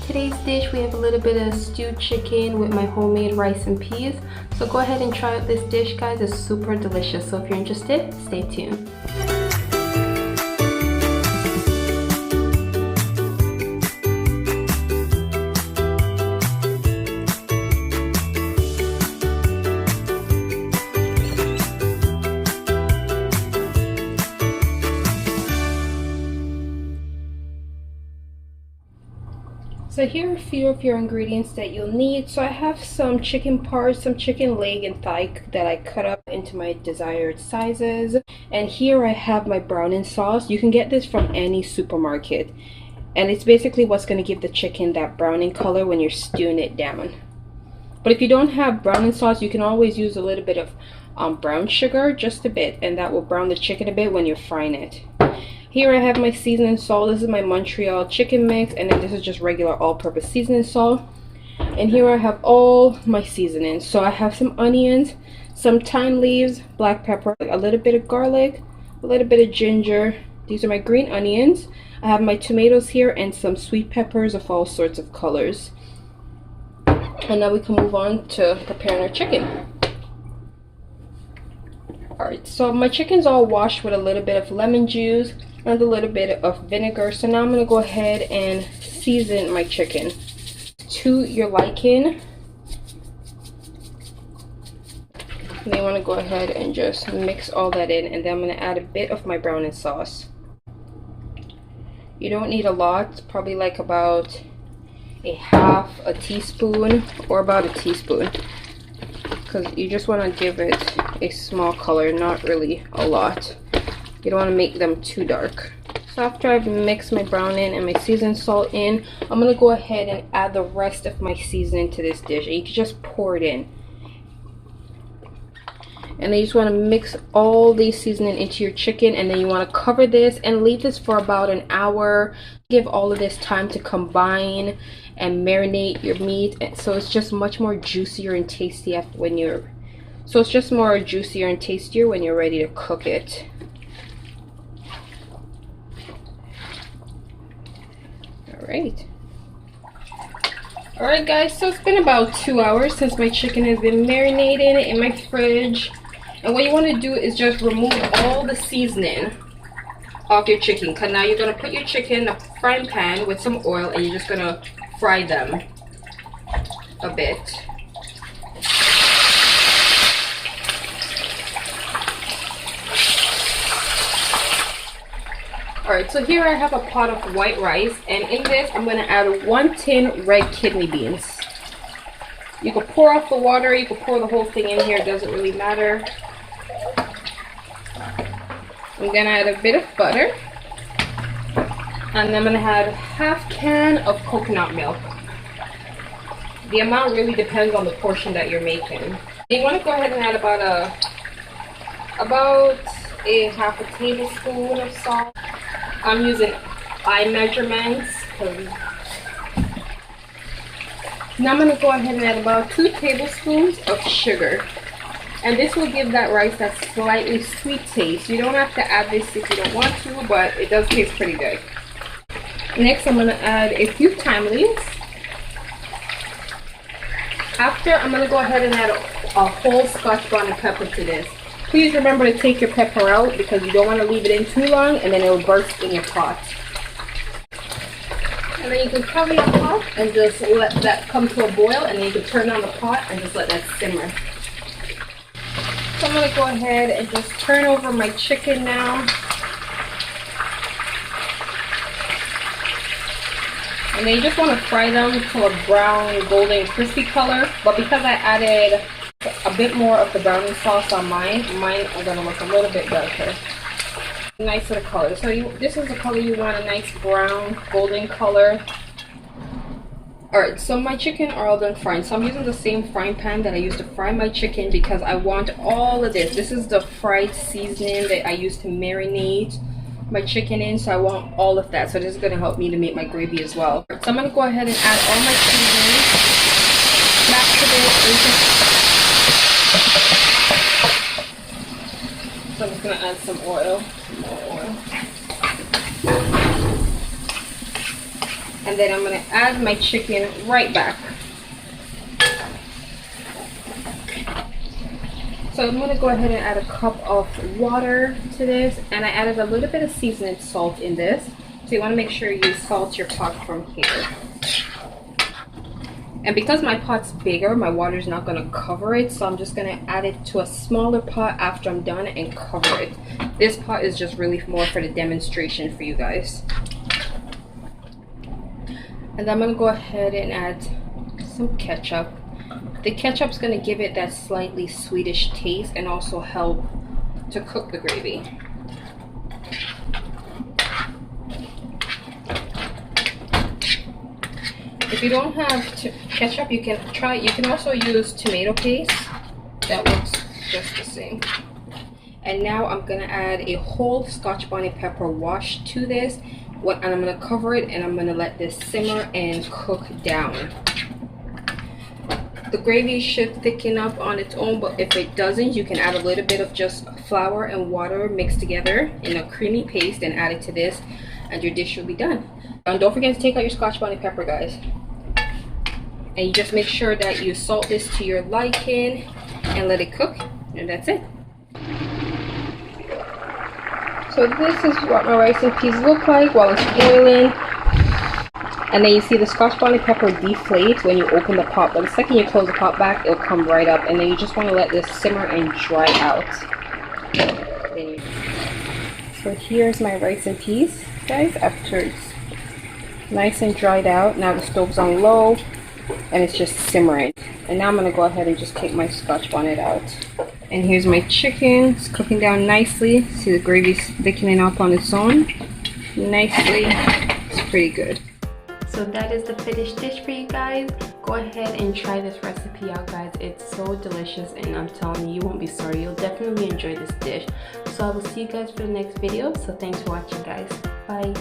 Today's dish, we have a little bit of stewed chicken with my homemade rice and peas. So go ahead and try out this dish, guys. It's super delicious. So if you're interested, stay tuned. So here are a few of your ingredients that you'll need. So I have some chicken parts, some chicken leg and thigh that I cut up into my desired sizes. And here I have my browning sauce. You can get this from any supermarket. And it's basically what's going to give the chicken that browning color when you're stewing it down. But if you don't have browning sauce, you can always use a little bit of brown sugar, just a bit. And that will brown the chicken a bit when you're frying it. Here I have my seasoning salt. This is my Montreal chicken mix, and then this is just regular all-purpose seasoning salt. And here I have all my seasonings. So I have some onions, some thyme leaves, black pepper, a little bit of garlic, a little bit of ginger. These are my green onions. I have my tomatoes here and some sweet peppers of all sorts of colors. And now we can move on to preparing our chicken. Alright, so my chicken's all washed with a little bit of lemon juice and a little bit of vinegar. So now I'm going to go ahead and season my chicken to your liking. And then you want to go ahead and just mix all that in, and then I'm going to add a bit of my browning sauce. You don't need a lot, probably like about a half a teaspoon or about a teaspoon, because you just want to give it a small color, not really a lot. You don't want to make them too dark. So after I've mixed my browning and my seasoned salt in, I'm going to go ahead and add the rest of my seasoning to this dish. And you can just pour it in. And then you just want to mix all these seasoning into your chicken, and then you want to cover this and leave this for about an hour. Give all of this time to combine and marinate your meat, so it's just much more juicier and tasty when you're ready to cook it. Alright guys, so it's been about 2 hours since my chicken has been marinating in my fridge. And what you want to do is just remove all the seasoning off your chicken, because now you're going to put your chicken in a frying pan with some oil, and you're just going to fry them a bit. Alright, so here I have a pot of white rice, and in this I'm going to add 1 tin red kidney beans. You can pour off the water, you can pour the whole thing in here, it doesn't really matter. I'm going to add a bit of butter, and then I'm going to add half can of coconut milk. The amount really depends on the portion that you're making. You want to go ahead and add about a half a tablespoon of salt. I'm using eye measurements. Now I'm going to go ahead and add about 2 tablespoons of sugar. And this will give that rice that slightly sweet taste. You don't have to add this if you don't want to, but it does taste pretty good. Next, I'm going to add a few thyme leaves. After, I'm going to go ahead and add a whole Scotch bonnet pepper to this. Please remember to take your pepper out, because you don't want to leave it in too long and then it will burst in your pot. And then you can cover your pot and just let that come to a boil, and then you can turn on the pot and just let that simmer. So I'm going to go ahead and just turn over my chicken now. And then you just want to fry them to a brown, golden, crispy color. But because I added a bit more of the browning sauce on mine are going to look a little bit darker. Nice little color. So this is the color you want, a nice brown, golden color. Alright, so my chicken are all done frying. So I'm using the same frying pan that I used to fry my chicken, because I want all of this. This is the fried seasoning that I used to marinate my chicken in, so I want all of that. So this is going to help me to make my gravy as well. So I'm going to go ahead and add all my seasoning back to this. So I'm just going to add some oil, more oil. And then I'm going to add my chicken right back. So I'm going to go ahead and add a cup of water to this, and I added a little bit of seasoning salt in this. So you want to make sure you salt your pot from here. And because my pot's bigger, my water is not going to cover it, so I'm just going to add it to a smaller pot after I'm done and cover it. This pot is just really more for the demonstration for you guys. And I'm going to go ahead and add some ketchup. The ketchup's going to give it that slightly sweetish taste and also help to cook the gravy. If you don't have ketchup, you can also use tomato paste. That works just the same. And now I'm going to add a whole Scotch bonnet pepper wash to this. And I'm going to cover it and I'm going to let this simmer and cook down. The gravy should thicken up on its own, but if it doesn't, you can add a little bit of just flour and water mixed together in a creamy paste and add it to this, and your dish will be done. And don't forget to take out your Scotch bonnet pepper, guys. And you just make sure that you salt this to your liking and let it cook, and that's it. So this is what my rice and peas look like while it's boiling. And then you see the Scotch bonnet pepper deflate when you open the pot, but the second you close the pot back, it'll come right up. And then you just want to let this simmer and dry out. So here's my rice and peas, guys, after it's nice and dried out. Now the stove's on low and it's just simmering. And now I'm going to go ahead and just take my Scotch bonnet out. And here's my chicken. It's cooking down nicely. See the gravy's thickening up on its own nicely. It's pretty good. So that is the finished dish for you guys. Go ahead and try this recipe out, guys. It's so delicious and I'm telling you, you won't be sorry. You'll definitely enjoy this dish. So I will see you guys for the next video. So thanks for watching, guys. Bye.